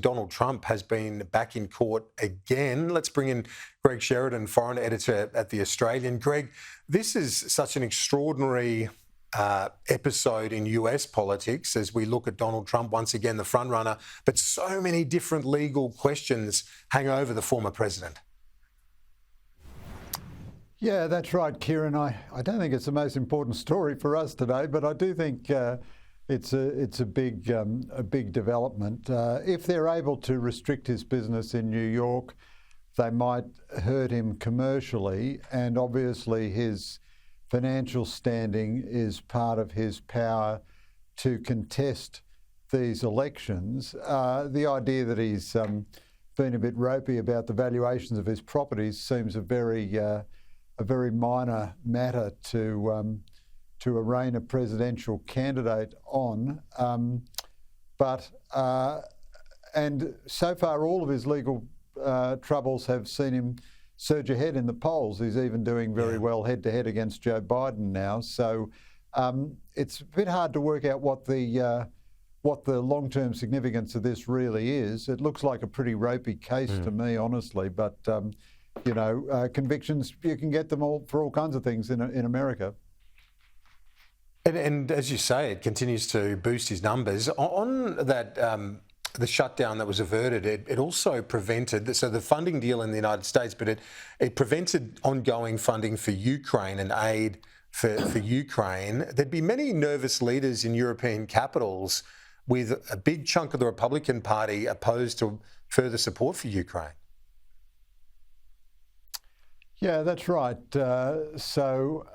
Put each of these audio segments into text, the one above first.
Donald Trump has been back in court again. Let's bring in Greg Sheridan, foreign editor at The Australian. Greg, this is such an extraordinary episode in US politics as we look at Donald Trump, once again the frontrunner, but so many different legal questions hang over the former president. Yeah, that's right, Kieran. I don't think it's the most important story for us today, but I do think it's a big development. If they're able to restrict his business in New York, they might hurt him commercially, and obviously his financial standing is part of his power to contest these elections. The idea that he's been a bit ropey about the valuations of his properties seems a very minor matter to arraign a presidential candidate on. And so far, all of his legal troubles have seen him surge ahead in the polls. He's even doing very well head-to-head against Joe Biden now. So it's a bit hard to work out what the long-term significance of this really is. It looks like a pretty ropey case to me, honestly, but convictions, you can get them all for all kinds of things in America. And as you say, it continues to boost his numbers. On that, the shutdown that was averted, it also prevented, so the funding deal in the United States, but it prevented ongoing funding for Ukraine and aid for Ukraine. There'd be many nervous leaders in European capitals with a big chunk of the Republican Party opposed to further support for Ukraine. Yeah, that's right. So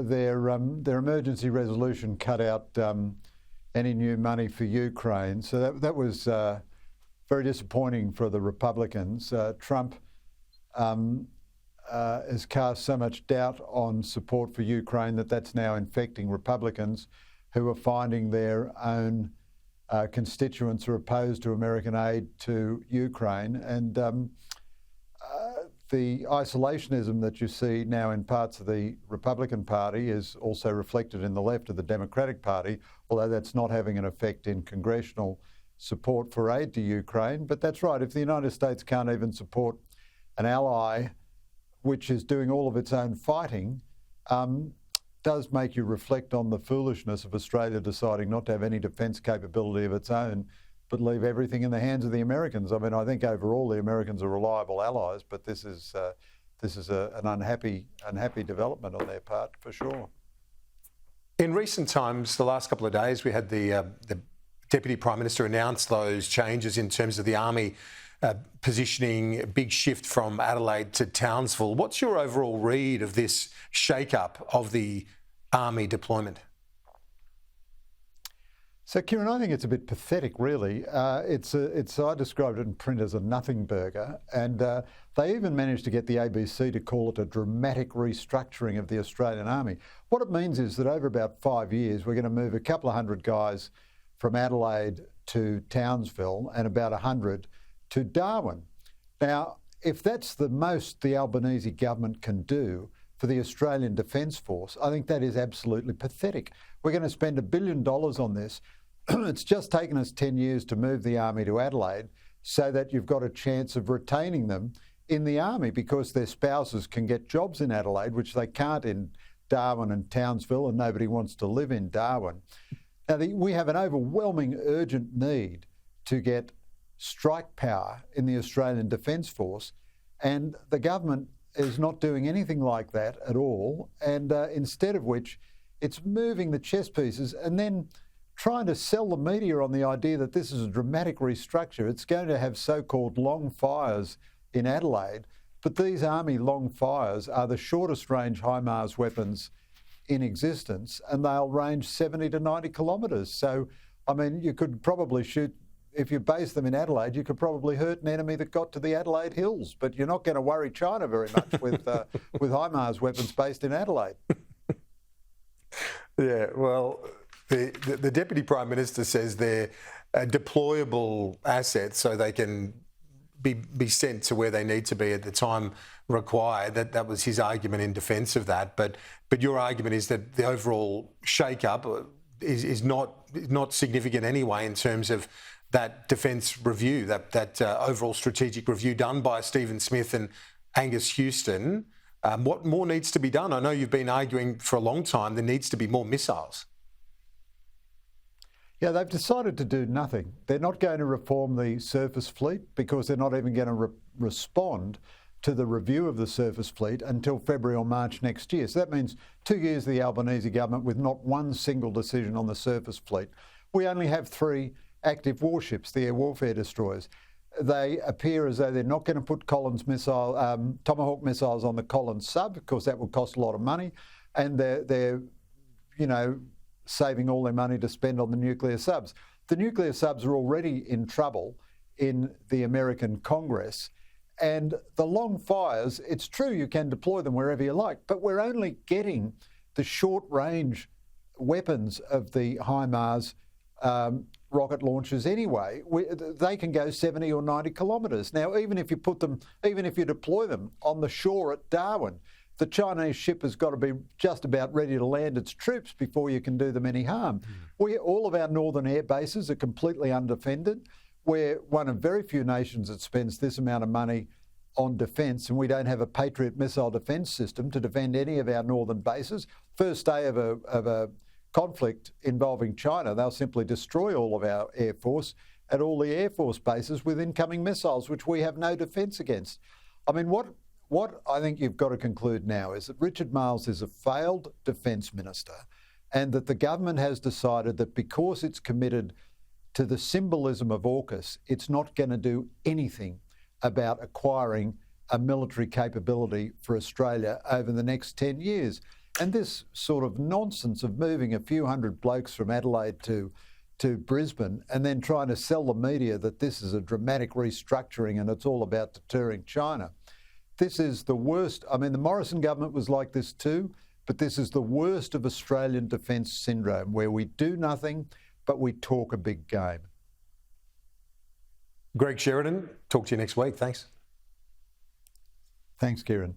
their emergency resolution cut out any new money for Ukraine. So that was very disappointing for the Republicans. Trump has cast so much doubt on support for Ukraine that's now infecting Republicans who are finding their own constituents are opposed to American aid to Ukraine. And the isolationism that you see now in parts of the Republican Party is also reflected in the left of the Democratic Party, although that's not having an effect in congressional support for aid to Ukraine. But that's right, if the United States can't even support an ally which is doing all of its own fighting, does make you reflect on the foolishness of Australia deciding not to have any defence capability of its own, but leave everything in the hands of the Americans. I mean, I think overall the Americans are reliable allies, but this is an unhappy development on their part for sure. In recent times, the last couple of days, we had the Deputy Prime Minister announce those changes in terms of the Army positioning, a big shift from Adelaide to Townsville. What's your overall read of this shake-up of the Army deployment? So, Kieran, I think it's a bit pathetic, really. I described it in print as a nothing burger, and they even managed to get the ABC to call it a dramatic restructuring of the Australian Army. What it means is that over about 5 years, we're going to move a couple of hundred guys from Adelaide to Townsville and about 100 to Darwin. Now, if that's the most the Albanese government can do for the Australian Defence Force, I think that is absolutely pathetic. We're going to spend $1 billion on this. It's just taken us 10 years to move the Army to Adelaide so that you've got a chance of retaining them in the Army because their spouses can get jobs in Adelaide, which they can't in Darwin and Townsville, and nobody wants to live in Darwin. Now, we have an overwhelming urgent need to get strike power in the Australian Defence Force, and the government is not doing anything like that at all, and instead of which it's moving the chess pieces and then trying to sell the media on the idea that this is a dramatic restructure. It's going to have so-called long fires in Adelaide, but these Army long fires are the shortest range HIMARS weapons in existence, and they'll range 70 to 90 kilometres. So, I mean, you could probably shoot, if you base them in Adelaide, you could probably hurt an enemy that got to the Adelaide Hills, but you're not going to worry China very much with HIMARS weapons based in Adelaide. Yeah, well, the Deputy Prime Minister says they're deployable assets so they can be sent to where they need to be at the time required. That was his argument in defence of that. But your argument is that the overall shake-up is not significant anyway in terms of that defence review, that overall strategic review done by Stephen Smith and Angus Houston. What more needs to be done? I know you've been arguing for a long time there needs to be more missiles. Yeah, they've decided to do nothing. They're not going to reform the surface fleet because they're not even going to respond to the review of the surface fleet until February or March next year. So that means 2 years of the Albanese government with not one single decision on the surface fleet. We only have 3 active warships, the air warfare destroyers. They appear as though they're not going to put Tomahawk missiles on the Collins sub, because that would cost a lot of money, and they're saving all their money to spend on the nuclear subs. The nuclear subs are already in trouble in the American Congress, and the long fires, it's true you can deploy them wherever you like, but we're only getting the short-range weapons of the HIMARS rocket launchers anyway. They can go 70 or 90 kilometres. Now, even if you deploy them on the shore at Darwin, the Chinese ship has got to be just about ready to land its troops before you can do them any harm. All of our northern air bases are completely undefended. We're one of very few nations that spends this amount of money on defence, and we don't have a Patriot missile defence system to defend any of our northern bases. First day of a conflict involving China, they'll simply destroy all of our Air Force at all the Air Force bases with incoming missiles, which we have no defence against. I mean, what I think you've got to conclude now is that Richard Marles is a failed defence minister, and that the government has decided that because it's committed to the symbolism of AUKUS, it's not going to do anything about acquiring a military capability for Australia over the next 10 years. And this sort of nonsense of moving a few hundred blokes from Adelaide to Brisbane and then trying to sell the media that this is a dramatic restructuring and it's all about deterring China. This is the worst. I mean, the Morrison government was like this too, but this is the worst of Australian defence syndrome, where we do nothing, but we talk a big game. Greg Sheridan, talk to you next week. Thanks. Thanks, Kieran.